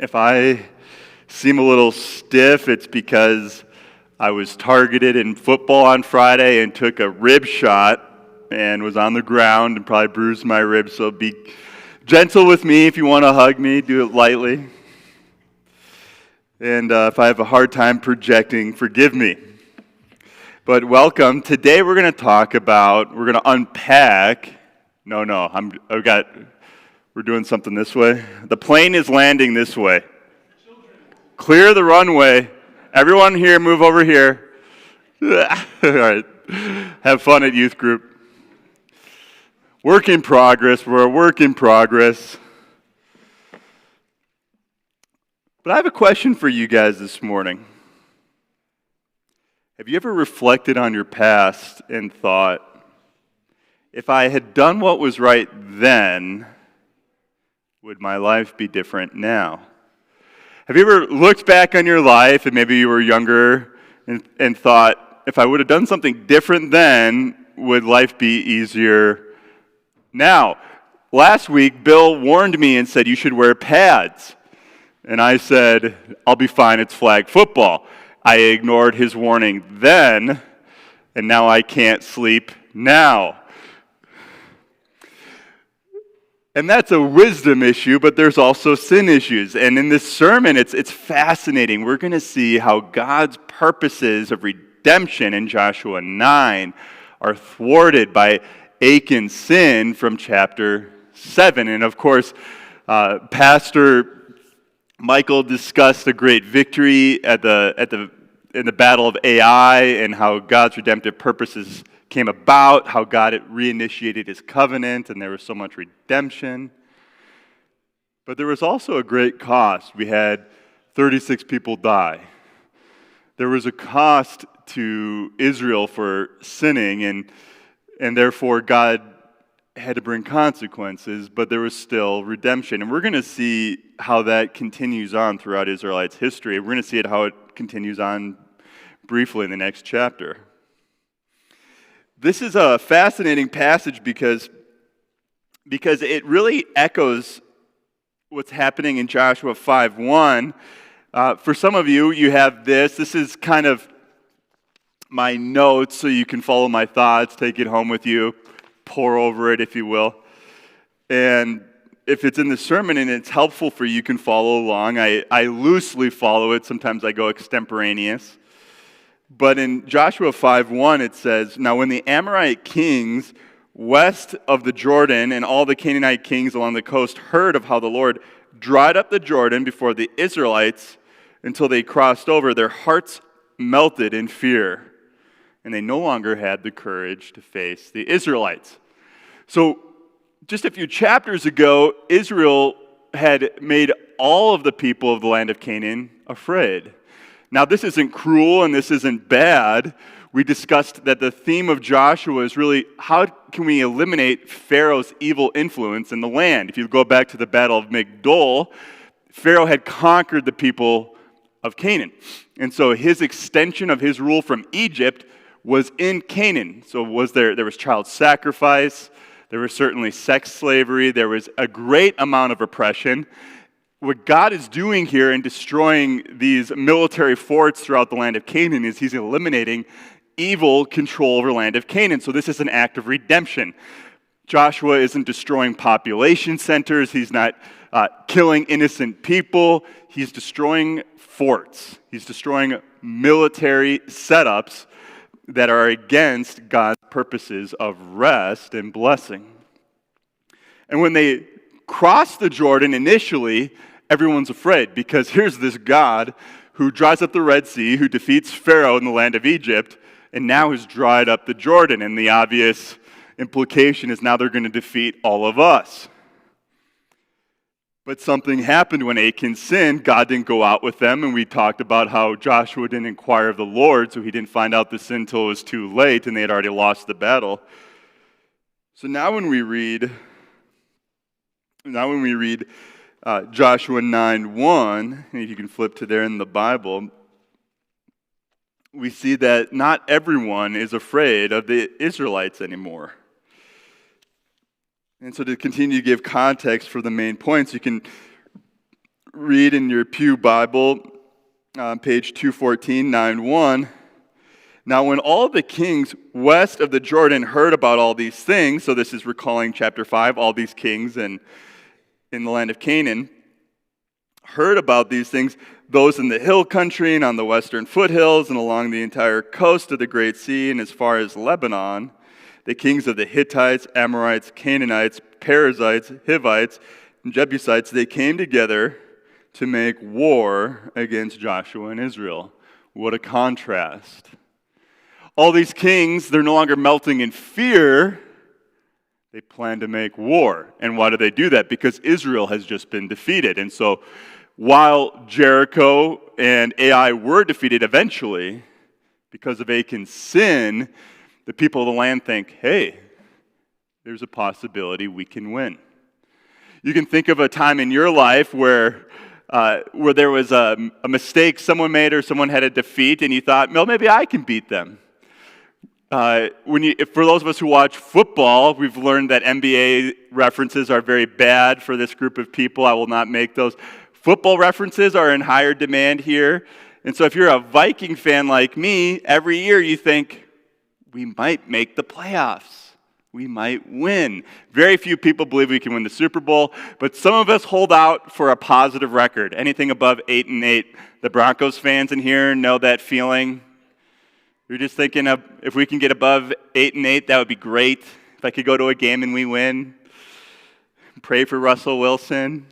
If I seem a little stiff, it's because I was targeted in football on Friday and took a rib shot and was on the ground and probably bruised my ribs, so be gentle with me. If you want to hug me, do it lightly. And if I have a hard time projecting, forgive me. But welcome. Today we're going to unpack. We're doing something this way. The plane is landing this way. Clear the runway. Everyone here, move over here. All right. Have fun at youth group. Work in progress. We're a work in progress. But I have a question for you guys this morning. Have you ever reflected on your past and thought, if I had done what was right then, would my life be different now? Have you ever looked back on your life, and maybe you were younger, and thought, if I would have done something different then, would life be easier now? Last week, Bill warned me and said, you should wear pads. And I said, I'll be fine, it's flag football. I ignored his warning then, and now I can't sleep now. And that's a wisdom issue, but there's also sin issues. And in this sermon, it's fascinating. We're going to see how God's purposes of redemption in Joshua 9 are thwarted by Achan's sin from chapter 7. And of course, Pastor Michael discussed the great victory in the battle of Ai and how God's redemptive purposes came about, how God reinitiated his covenant, and there was so much redemption. But there was also a great cost. We had 36 people die. There was a cost to Israel for sinning, and therefore God had to bring consequences, but there was still redemption. And we're going to see how that continues on throughout Israelites' history. We're going to see how it continues on briefly in the next chapter. This is a fascinating passage because it really echoes what's happening in Joshua 5:1. For some of you, you have this. This is kind of my notes, so you can follow my thoughts, take it home with you, pore over it, if you will. And if it's in the sermon and it's helpful for you, you can follow along. I loosely follow it. Sometimes I go extemporaneous. But in Joshua 5:1, it says, now when the Amorite kings west of the Jordan and all the Canaanite kings along the coast heard of how the Lord dried up the Jordan before the Israelites until they crossed over, their hearts melted in fear, and they no longer had the courage to face the Israelites. So just a few chapters ago, Israel had made all of the people of the land of Canaan afraid. Now, this isn't cruel and this isn't bad. We discussed that the theme of Joshua is really how can we eliminate Pharaoh's evil influence in the land. If you go back to the Battle of Migdol, Pharaoh had conquered the people of Canaan. And so his extension of his rule from Egypt was in Canaan. So there was child sacrifice, there was certainly sex slavery, there was a great amount of oppression. What God is doing here in destroying these military forts throughout the land of Canaan is he's eliminating evil control over the land of Canaan. So this is an act of redemption. Joshua isn't destroying population centers. He's not killing innocent people. He's destroying forts. He's destroying military setups that are against God's purposes of rest and blessing. And when they cross the Jordan initially, everyone's afraid because here's this God who dries up the Red Sea, who defeats Pharaoh in the land of Egypt, and now has dried up the Jordan. And the obvious implication is now they're going to defeat all of us. But something happened when Achan sinned. God didn't go out with them, and we talked about how Joshua didn't inquire of the Lord, so he didn't find out the sin until it was too late, and they had already lost the battle. So now when we read Joshua 9:1, and if you can flip to there in the Bible, we see that not everyone is afraid of the Israelites anymore. And so to continue to give context for the main points, you can read in your Pew Bible, page 214, 9:1. Now when all the kings west of the Jordan heard about all these things, so this is recalling chapter 5, all these kings in the land of Canaan, heard about these things, those in the hill country and on the western foothills and along the entire coast of the Great Sea and as far as Lebanon, the kings of the Hittites, Amorites, Canaanites, Perizzites, Hivites, and Jebusites, they came together to make war against Joshua and Israel. What a contrast. All these kings, they're no longer melting in fear. They plan to make war. And why do they do that? Because Israel has just been defeated. And so while Jericho and Ai were defeated eventually, because of Achan's sin, the people of the land think, hey, there's a possibility we can win. You can think of a time in your life where there was a mistake someone made or someone had a defeat, and you thought, well, maybe I can beat them. For those of us who watch football, we've learned that NBA references are very bad for this group of people. I will not make those. Football references are in higher demand here. And so if you're a Viking fan like me, every year you think, we might make the playoffs. We might win. Very few people believe we can win the Super Bowl, but some of us hold out for a positive record. Anything above 8-8. The Broncos fans in here know that feeling. You're just thinking of, if we can get above 8-8, that would be great. If I could go to a game and we win. Pray for Russell Wilson.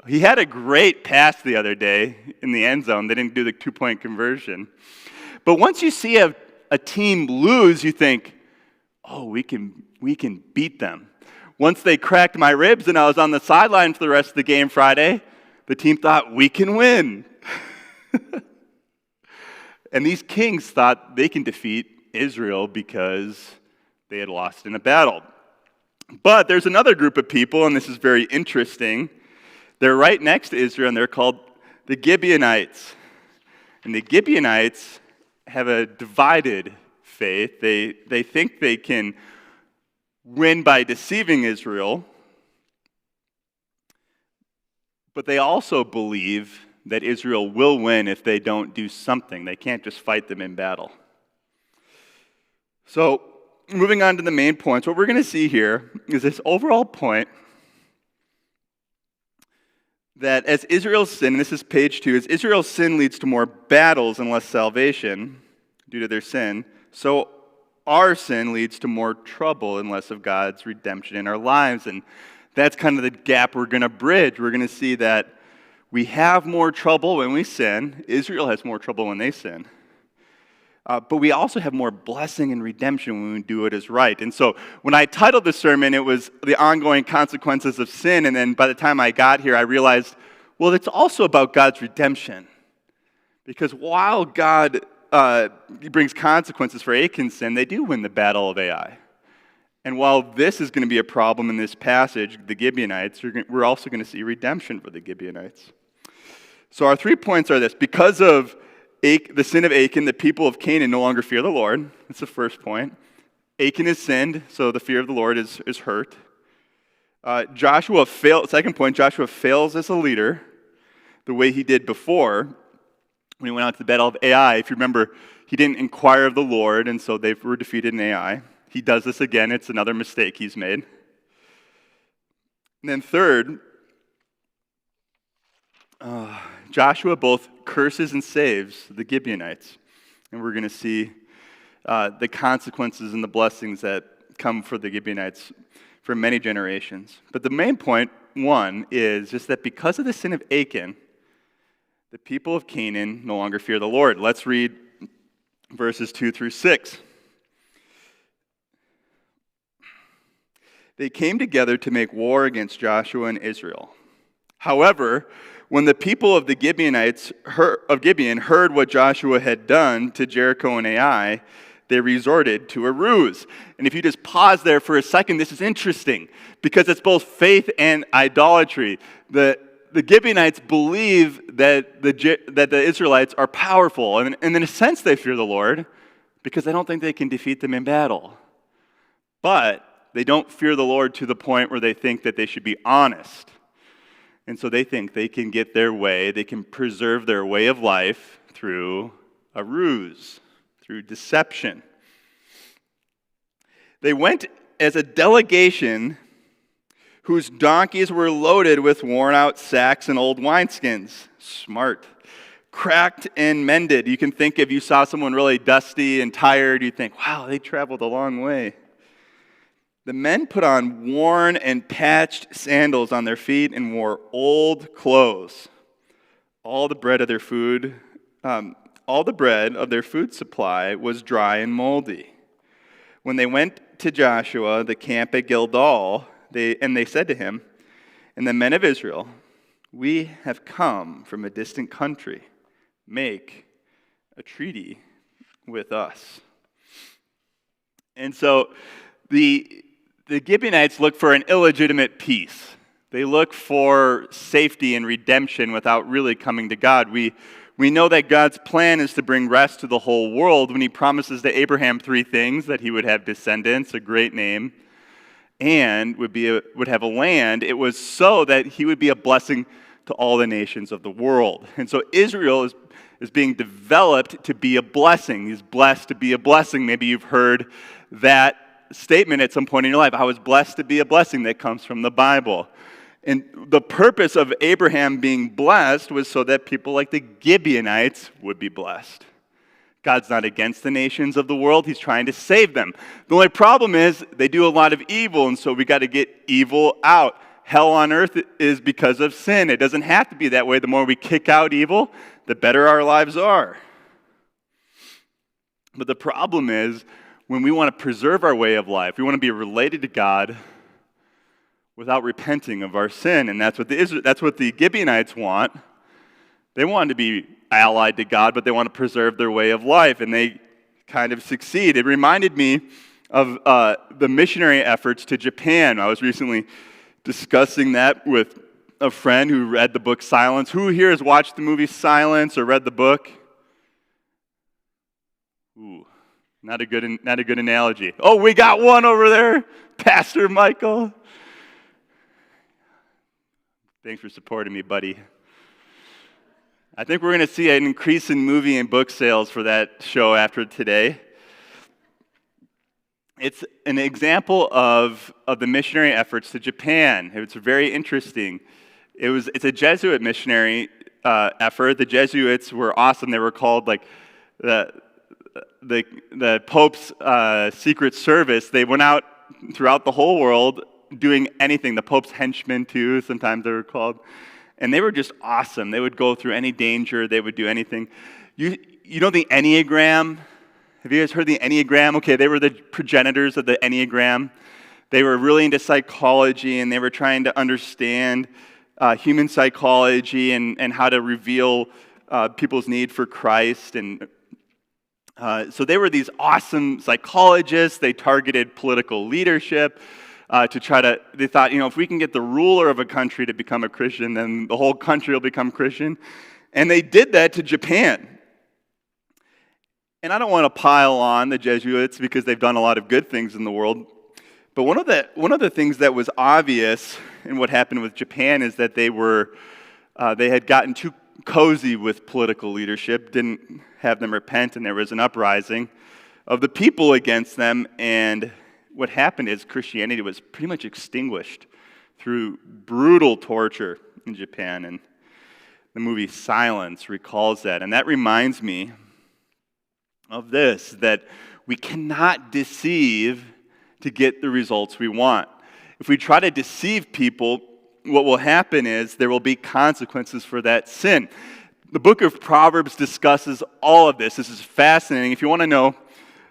He had a great pass the other day in the end zone. They didn't do the 2-point conversion. But once you see a team lose, you think, oh, we can beat them. Once they cracked my ribs and I was on the sideline for the rest of the game Friday, the team thought, we can win. And these kings thought they can defeat Israel because they had lost in a battle. But there's another group of people, and this is very interesting. They're right next to Israel, and they're called the Gibeonites. And the Gibeonites have a divided faith. They think they can win by deceiving Israel, but they also believe that Israel will win if they don't do something. They can't just fight them in battle. So, moving on to the main points, what we're going to see here is this overall point that as Israel's sin, and this is page 2, as Israel's sin leads to more battles and less salvation due to their sin, so our sin leads to more trouble and less of God's redemption in our lives. And that's kind of the gap we're going to bridge. We're going to see that we have more trouble when we sin. Israel has more trouble when they sin. But we also have more blessing and redemption when we do it as right. And so when I titled the sermon, it was the ongoing consequences of sin. And then by the time I got here, I realized, well, it's also about God's redemption. Because while God brings consequences for Achan's sin, they do win the battle of Ai. And while this is going to be a problem in this passage, the Gibeonites, we're also going to see redemption for the Gibeonites. So our 3 points are this. Because of the sin of Achan, the people of Canaan no longer fear the Lord. That's the first point. Achan has sinned, so the fear of the Lord is hurt. Second point, Joshua fails as a leader the way he did before when he went out to the battle of Ai. If you remember, he didn't inquire of the Lord, and so they were defeated in Ai. He does this again. It's another mistake he's made. And then third, Joshua both curses and saves the Gibeonites. And we're going to see the consequences and the blessings that come for the Gibeonites for many generations. But the main point, one, is just that because of the sin of Achan, the people of Canaan no longer fear the Lord. Let's read verses 2 through 6. They came together to make war against Joshua and Israel. However, when the people of the Gibeonites of Gibeon heard what Joshua had done to Jericho and Ai, they resorted to a ruse. And if you just pause there for a second, this is interesting because it's both faith and idolatry. The Gibeonites believe that the Israelites are powerful, and in a sense they fear the Lord because they don't think they can defeat them in battle. But they don't fear the Lord to the point where they think that they should be honest. And so they think they can get their way, they can preserve their way of life through a ruse, through deception. They went as a delegation whose donkeys were loaded with worn-out sacks and old wineskins. Smart. Cracked and mended. You can think if you saw someone really dusty and tired, you think, wow, they traveled a long way. The men put on worn and patched sandals on their feet and wore old clothes. All the bread of their food supply was dry and moldy. When they went to Joshua, the camp at Gilgal, they said to him, "And the men of Israel, we have come from a distant country. Make a treaty with us." And so the Gibeonites look for an illegitimate peace. They look for safety and redemption without really coming to God. We know that God's plan is to bring rest to the whole world when he promises to Abraham three things: that he would have descendants, a great name, and would have a land. It was so that he would be a blessing to all the nations of the world. And so Israel is being developed to be a blessing. He's blessed to be a blessing. Maybe you've heard that statement at some point in your life. I was blessed to be a blessing. That comes from the Bible. And the purpose of Abraham being blessed was so that people like the Gibeonites would be blessed. God's not against the nations of the world. He's trying to save them. The only problem is they do a lot of evil, and so we got to get evil out. Hell on earth is because of sin. It doesn't have to be that way. The more we kick out evil, the better our lives are. But the problem is, when we want to preserve our way of life, we want to be related to God without repenting of our sin, and that's what the Gibeonites want. They want to be allied to God, but they want to preserve their way of life, and they kind of succeed. It reminded me of the missionary efforts to Japan. I was recently discussing that with a friend who read the book Silence. Who here has watched the movie Silence or read the book? Ooh. Not a good analogy. Oh, we got one over there, Pastor Michael. Thanks for supporting me, buddy. I think we're going to see an increase in movie and book sales for that show after today. It's an example of the missionary efforts to Japan. It's very interesting. It's a Jesuit missionary effort. The Jesuits were awesome. They were called like the Pope's secret service. They went out throughout the whole world doing anything. The Pope's henchmen too, sometimes they were called. And they were just awesome. They would go through any danger. They would do anything. You know the Enneagram? Have you guys heard the Enneagram? Okay, they were the progenitors of the Enneagram. They were really into psychology, and they were trying to understand human psychology and how to reveal people's need for Christ. And so they were these awesome psychologists. They targeted political leadership they thought, if we can get the ruler of a country to become a Christian, then the whole country will become Christian. And they did that to Japan. And I don't want to pile on the Jesuits because they've done a lot of good things in the world. But one of the things that was obvious in what happened with Japan is that they had gotten too cozy with political leadership, didn't have them repent, and there was an uprising of the people against them. And what happened is Christianity was pretty much extinguished through brutal torture in Japan. And the movie Silence recalls that. And that reminds me of this, that we cannot deceive to get the results we want. If we try to deceive people, what will happen is there will be consequences for that sin. The book of Proverbs discusses all of this. This is fascinating. If you want to know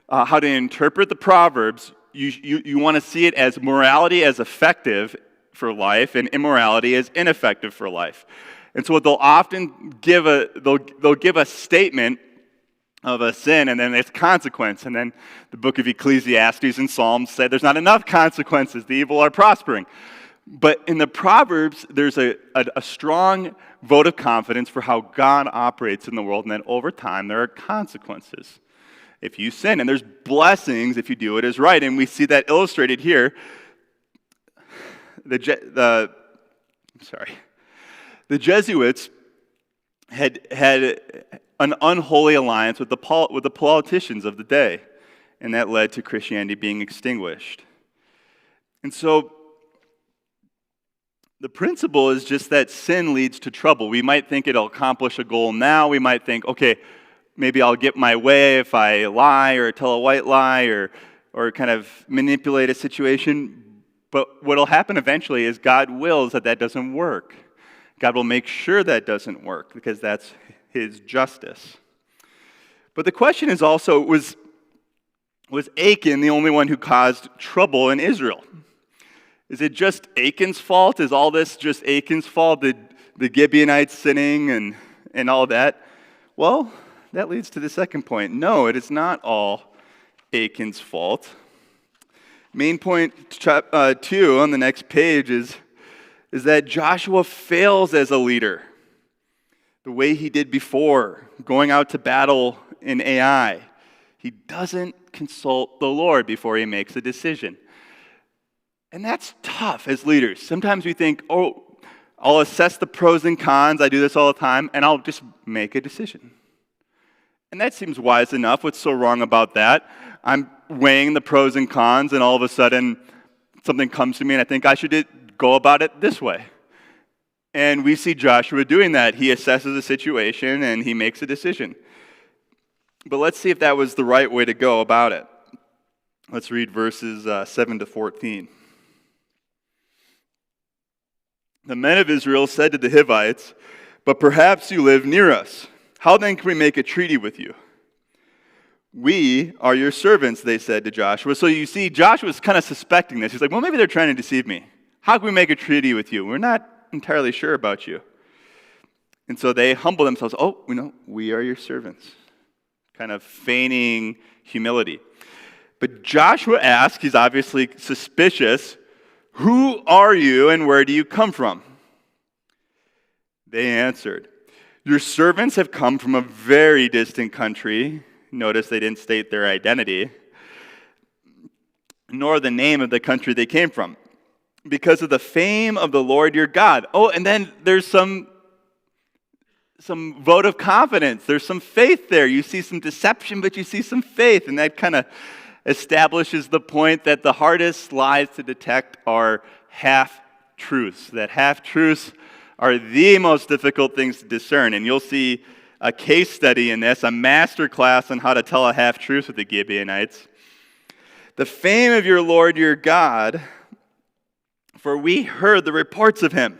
how to interpret the Proverbs, you want to see it as morality as effective for life and immorality as ineffective for life. And so what they'll often give they'll give a statement of a sin, and then its consequence. And then the book of Ecclesiastes and Psalms say there's not enough consequences. The evil are prospering. But in the Proverbs, there's a strong vote of confidence for how God operates in the world, and then over time there are consequences if you sin. And there's blessings if you do what is right. And we see that illustrated here. The Jesuits had an unholy alliance with the politicians of the day, and that led to Christianity being extinguished. And so the principle is just that sin leads to trouble. We might think it'll accomplish a goal now. We might think, okay, maybe I'll get my way if I lie or tell a white lie or kind of manipulate a situation. But what will happen eventually is God wills that doesn't work. God will make sure that doesn't work because that's his justice. But the question is also, was Achan the only one who caused trouble in Israel? Is it just Achan's fault? Is all this just Achan's fault? The Gibeonites sinning and all that? Well, that leads to the second point. No, it is not all Achan's fault. Main point 2 on the next page is that Joshua fails as a leader the way he did before, going out to battle in Ai. He doesn't consult the Lord before he makes a decision. And that's tough as leaders. Sometimes we think, I'll assess the pros and cons. I do this all the time, and I'll just make a decision. And that seems wise enough. What's so wrong about that? I'm weighing the pros and cons, and all of a sudden something comes to me, and I think I should go about it this way. And we see Joshua doing that. He assesses the situation, and he makes a decision. But let's see if that was the right way to go about it. Let's read verses 7 to 14. The men of Israel said to the Hivites, "But perhaps you live near us. How then can we make a treaty with you?" "We are your servants," they said to Joshua. So you see, Joshua's kind of suspecting this. He's like, well, maybe they're trying to deceive me. How can we make a treaty with you? We're not entirely sure about you. And so they humble themselves. We are your servants. Kind of feigning humility. But Joshua asks, he's obviously suspicious, "Who are you and where do you come from?" They answered, "Your servants have come from a very distant country." Notice they didn't state their identity, nor the name of the country they came from, "because of the fame of the Lord your God." And then there's some vote of confidence. There's some faith there. You see some deception, but you see some faith, and that kind of establishes the point that the hardest lies to detect are half-truths, that half-truths are the most difficult things to discern. And you'll see a case study in this, a master class on how to tell a half-truth with the Gibeonites. "The fame of your Lord your God, for we heard the reports of him,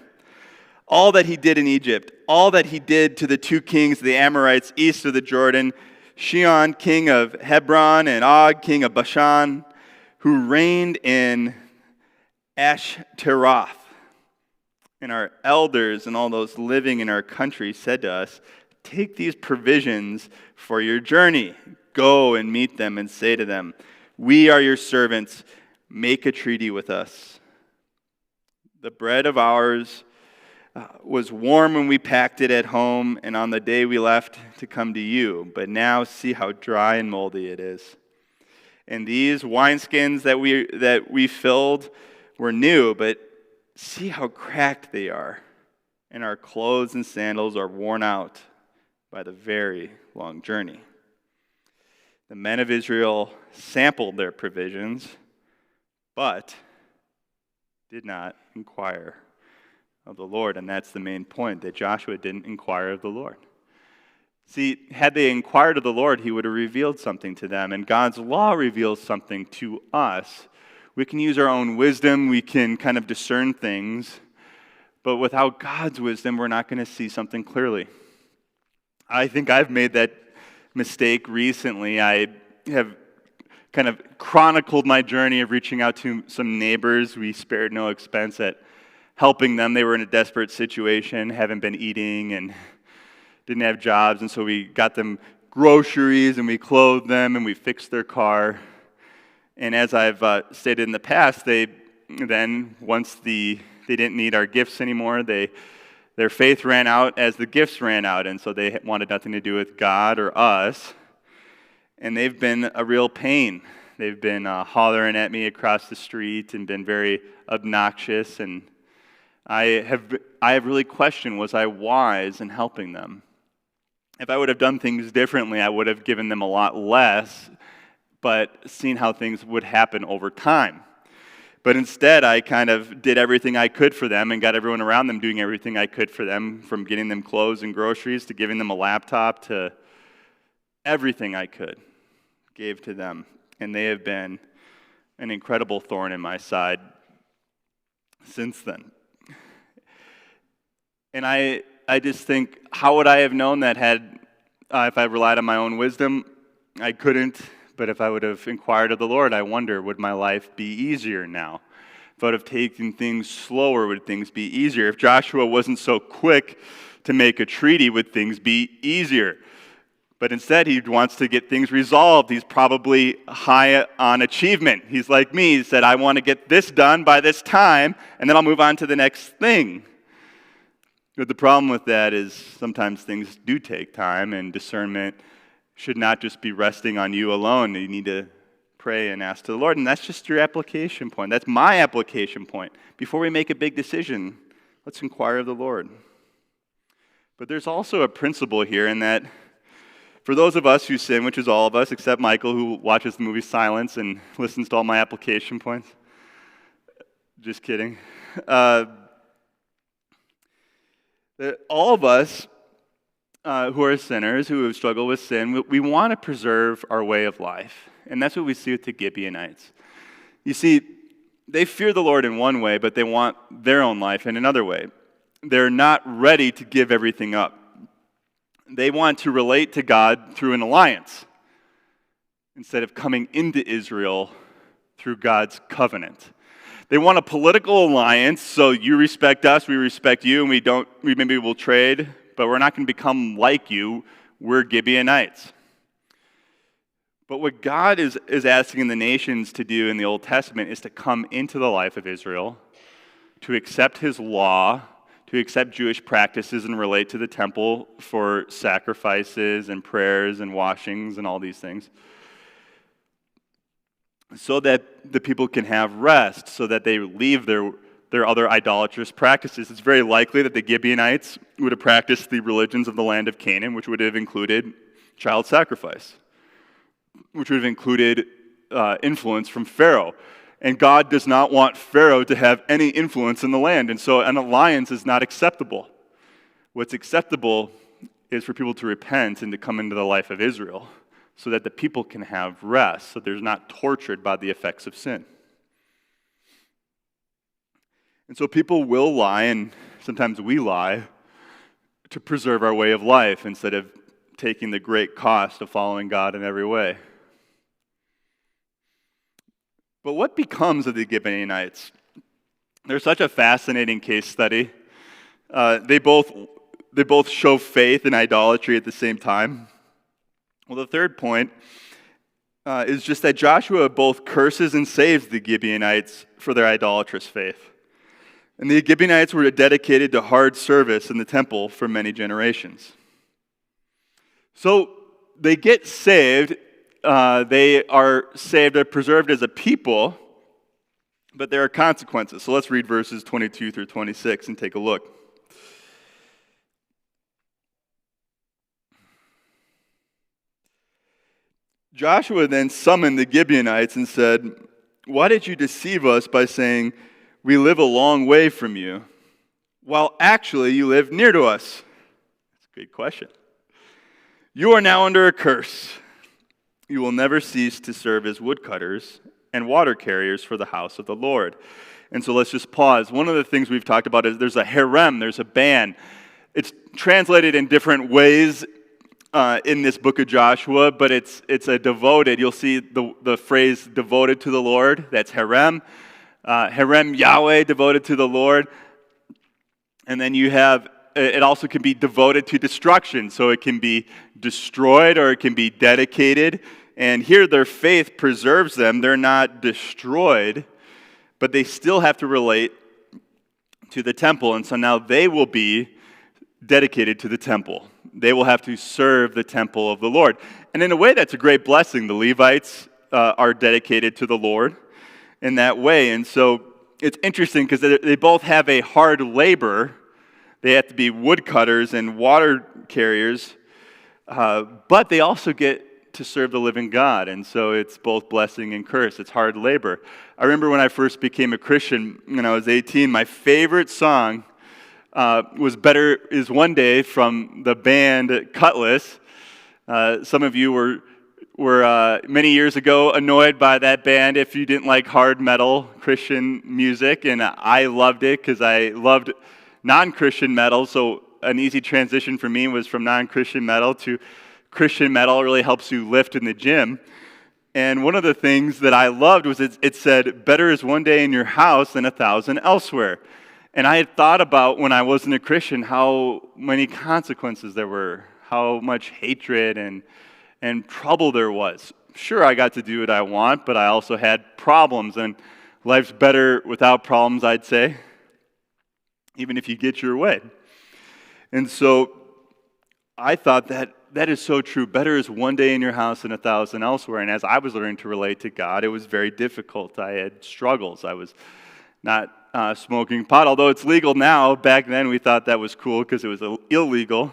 all that he did in Egypt, all that he did to the 2 kings of the Amorites east of the Jordan, Sihon, king of Hebron, and Og, king of Bashan, who reigned in Ashtaroth. And our elders and all those living in our country said to us, 'Take these provisions for your journey. Go and meet them and say to them, we are your servants. Make a treaty with us. The bread of ours was warm when we packed it at home, and on the day we left to come to you. But now see how dry and moldy it is. And these wineskins that we filled were new, but see how cracked they are. And our clothes and sandals are worn out by the very long journey.' The men of Israel sampled their provisions, but did not inquire of the Lord." And that's the main point, that Joshua didn't inquire of the Lord. See, had they inquired of the Lord, he would have revealed something to them. And God's law reveals something to us. We can use our own wisdom, we can kind of discern things, but without God's wisdom, we're not going to see something clearly. I think I've made that mistake recently. I have kind of chronicled my journey of reaching out to some neighbors. We spared no expense at helping them. They were in a desperate situation, haven't been eating and didn't have jobs, and so we got them groceries and we clothed them and we fixed their car. And as I've stated in the past, once they didn't need our gifts anymore, their faith ran out as the gifts ran out, and so they wanted nothing to do with God or us. And they've been a real pain. They've been hollering at me across the street and been very obnoxious. And I have really questioned, was I wise in helping them? If I would have done things differently, I would have given them a lot less, but seen how things would happen over time. But instead, I kind of did everything I could for them and got everyone around them doing everything I could for them, from getting them clothes and groceries to giving them a laptop to everything I could, gave to them. And they have been an incredible thorn in my side since then. And I just think, how would I have known that if I relied on my own wisdom? I couldn't. But if I would have inquired of the Lord, I wonder, would my life be easier now? If I would have taken things slower, would things be easier? If Joshua wasn't so quick to make a treaty, would things be easier? But instead, he wants to get things resolved. He's probably high on achievement. He's like me. He said, I want to get this done by this time, and then I'll move on to the next thing. But the problem with that is sometimes things do take time, and discernment should not just be resting on you alone. You need to pray and ask to the Lord, and that's just your application point. That's my application point. Before we make a big decision, let's inquire of the Lord. But there's also a principle here in that for those of us who sin, which is all of us, except Michael, who watches the movie Silence and listens to all my application points. Just kidding. All of us who are sinners, who have struggled with sin, we want to preserve our way of life. And that's what we see with the Gibeonites. You see, they fear the Lord in one way, but they want their own life in another way. They're not ready to give everything up. They want to relate to God through an alliance instead of coming into Israel through God's covenant. They want a political alliance, so you respect us, we respect you, and we maybe will trade, but we're not going to become like you. We're Gibeonites. But what God is asking the nations to do in the Old Testament is to come into the life of Israel, to accept his law, to accept Jewish practices and relate to the temple for sacrifices and prayers and washings and all these things, so that the people can have rest, so that they leave their other idolatrous practices. It's very likely that the Gibeonites would have practiced the religions of the land of Canaan, which would have included child sacrifice, which would have included influence from Pharaoh. And God does not want Pharaoh to have any influence in the land, and so an alliance is not acceptable. What's acceptable is for people to repent and to come into the life of Israel, so that the people can have rest, so they're not tortured by the effects of sin. And so people will lie, and sometimes we lie, to preserve our way of life instead of taking the great cost of following God in every way. But what becomes of the Gibeonites? They're such a fascinating case study. They both show faith and idolatry at the same time. Well, the third point is just that Joshua both curses and saves the Gibeonites for their idolatrous faith. And the Gibeonites were dedicated to hard service in the temple for many generations. So they get saved. They are saved, they're preserved as a people, but there are consequences. So let's read verses 22 through 26 and take a look. Joshua then summoned the Gibeonites and said, "Why did you deceive us by saying, 'We live a long way from you,' while actually you live near to us?" That's a good question. "You are now under a curse. You will never cease to serve as woodcutters and water carriers for the house of the Lord." And so let's just pause. One of the things we've talked about is there's a harem, there's a ban. It's translated in different ways in this book of Joshua, but it's a devoted. You'll see the phrase devoted to the Lord. That's harem. Harem Yahweh, devoted to the Lord. And then you have, it also can be devoted to destruction. So it can be destroyed or it can be dedicated. And here their faith preserves them. They're not destroyed, but they still have to relate to the temple. And so now they will be dedicated to the temple. They will have to serve the temple of the Lord. And in a way, that's a great blessing. The Levites are dedicated to the Lord in that way. And so it's interesting because they both have a hard labor. They have to be woodcutters and water carriers, but they also get to serve the living God, and so it's both blessing and curse. It's hard labor. I remember when I first became a Christian when I was 18, my favorite song was Better Is One Day from the band Cutlass. Some of you were many years ago annoyed by that band if you didn't like hard metal Christian music, and I loved it because I loved non-Christian metal, so an easy transition for me was from non-Christian metal to Christian metal. It really helps you lift in the gym. And one of the things that I loved was it said, better is one day in your house than 1,000 elsewhere. And I had thought about when I wasn't a Christian how many consequences there were, how much hatred and trouble there was. Sure, I got to do what I want, but I also had problems, and life's better without problems, I'd say, even if you get your way. And so I thought that is so true. Better is one day in your house than 1,000 elsewhere. And as I was learning to relate to God, it was very difficult. I had struggles. I was not smoking pot, although it's legal now. Back then we thought that was cool because it was illegal.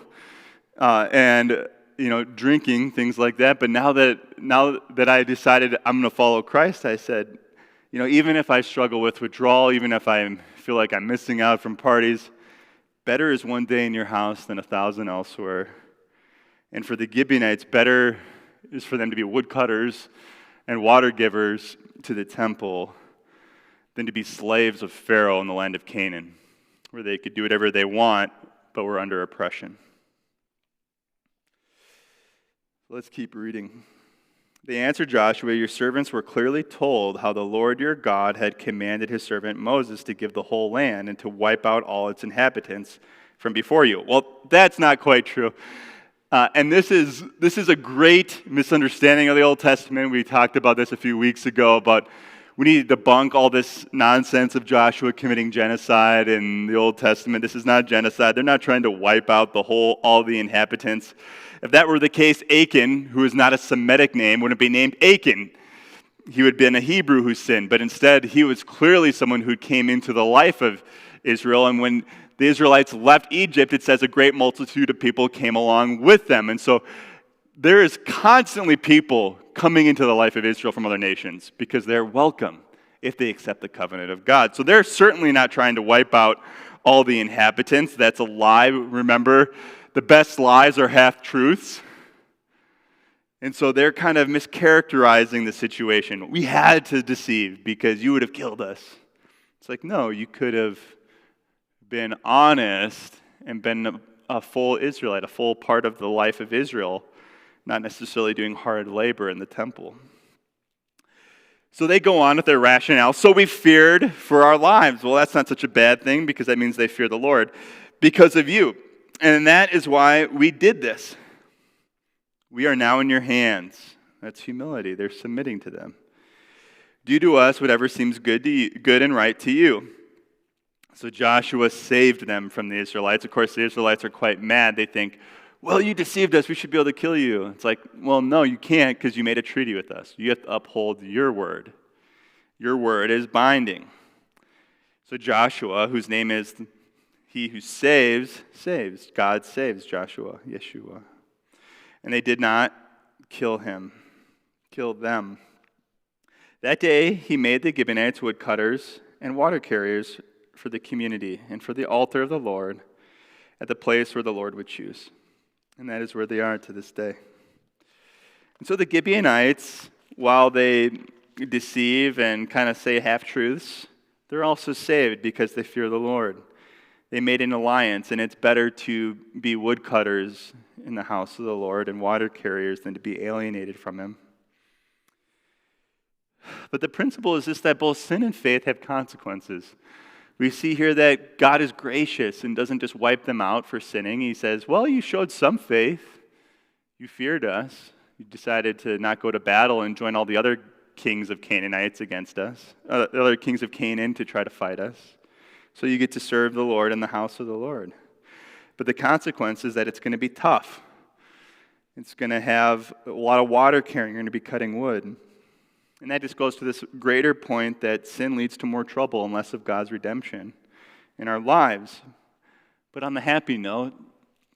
And drinking, things like that. But now that I decided I'm going to follow Christ, I said, even if I struggle with withdrawal, even if I feel like I'm missing out from parties, better is one day in your house than 1,000 elsewhere. And for the Gibeonites, better is for them to be woodcutters and water givers to the temple than to be slaves of Pharaoh in the land of Canaan, where they could do whatever they want, but were under oppression. Let's keep reading. They answered Joshua, your servants were clearly told how the Lord your God had commanded his servant Moses to give the whole land and to wipe out all its inhabitants from before you. Well, that's not quite true. And this is a great misunderstanding of the Old Testament. We talked about this a few weeks ago, but we need to debunk all this nonsense of Joshua committing genocide in the Old Testament. This is not genocide. They're not trying to wipe out all the inhabitants. If that were the case, Achan, who is not a Semitic name, wouldn't be named Achan. He would have been a Hebrew who sinned, but instead he was clearly someone who came into the life of Israel, and when the Israelites left Egypt, it says a great multitude of people came along with them. And so there is constantly people coming into the life of Israel from other nations because they're welcome if they accept the covenant of God. So they're certainly not trying to wipe out all the inhabitants. That's a lie. Remember, the best lies are half-truths. And so they're kind of mischaracterizing the situation. We had to deceive because you would have killed us. It's like, no, you could have been honest and been a full Israelite, a full part of the life of Israel, not necessarily doing hard labor in the temple. So they go on with their rationale. So we feared for our lives. Well, that's not such a bad thing because that means they fear the Lord because of you. And that is why we did this. We are now in your hands. That's humility. They're submitting to them. Do to us whatever seems good and right to you. So Joshua saved them from the Israelites. Of course, the Israelites are quite mad. They think, well, you deceived us. We should be able to kill you. It's like, well, no, you can't because you made a treaty with us. You have to uphold your word. Your word is binding. So Joshua, whose name is he who saves. God saves Joshua, Yeshua. And they did not kill them. That day he made the Gibeonites woodcutters and water carriers for the community and for the altar of the Lord at the place where the Lord would choose. And that is where they are to this day. And so the Gibeonites, while they deceive and kind of say half-truths, they're also saved because they fear the Lord. They made an alliance, and it's better to be woodcutters in the house of the Lord and water carriers than to be alienated from him. But the principle is this, that both sin and faith have consequences. We see here that God is gracious and doesn't just wipe them out for sinning. He says, well, you showed some faith. You feared us. You decided to not go to battle and join all the other kings of Canaanites against us, the other kings of Canaan to try to fight us. So you get to serve the Lord in the house of the Lord. But the consequence is that it's going to be tough. It's going to have a lot of water carrying. You're going to be cutting wood. And that just goes to this greater point that sin leads to more trouble and less of God's redemption in our lives. But on the happy note,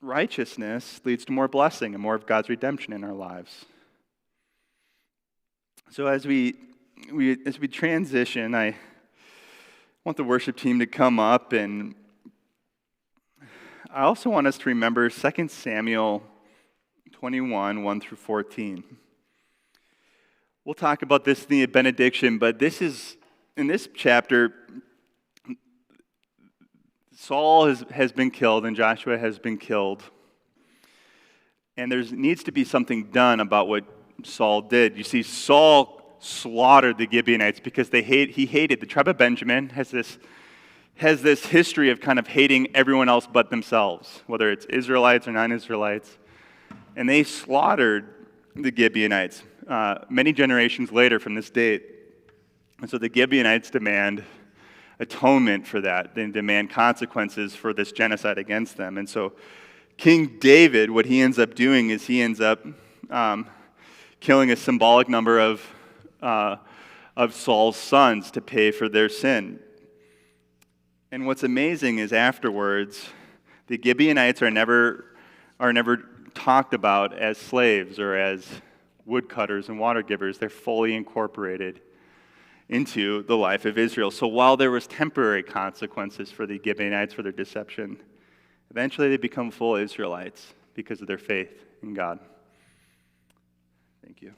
righteousness leads to more blessing and more of God's redemption in our lives. So as we transition, I want the worship team to come up, and I also want us to remember 2 Samuel 21, 1 through 14. We'll talk about this in the benediction, but this is, in this chapter, Saul has been killed and Joshua has been killed. And there needs to be something done about what Saul did. You see, Saul slaughtered the Gibeonites because he hated. The tribe of Benjamin has this history of kind of hating everyone else but themselves, whether it's Israelites or non-Israelites. And they slaughtered the Gibeonites many generations later from this date. And so the Gibeonites demand atonement for that. They demand consequences for this genocide against them. And so King David, what he ends up doing is he ends up killing a symbolic number of Saul's sons to pay for their sin. And what's amazing is afterwards, the Gibeonites are never talked about as slaves or as woodcutters and water givers. They're fully incorporated into the life of Israel. So while there was temporary consequences for the Gibeonites for their deception, eventually they become full Israelites because of their faith in God. Thank you.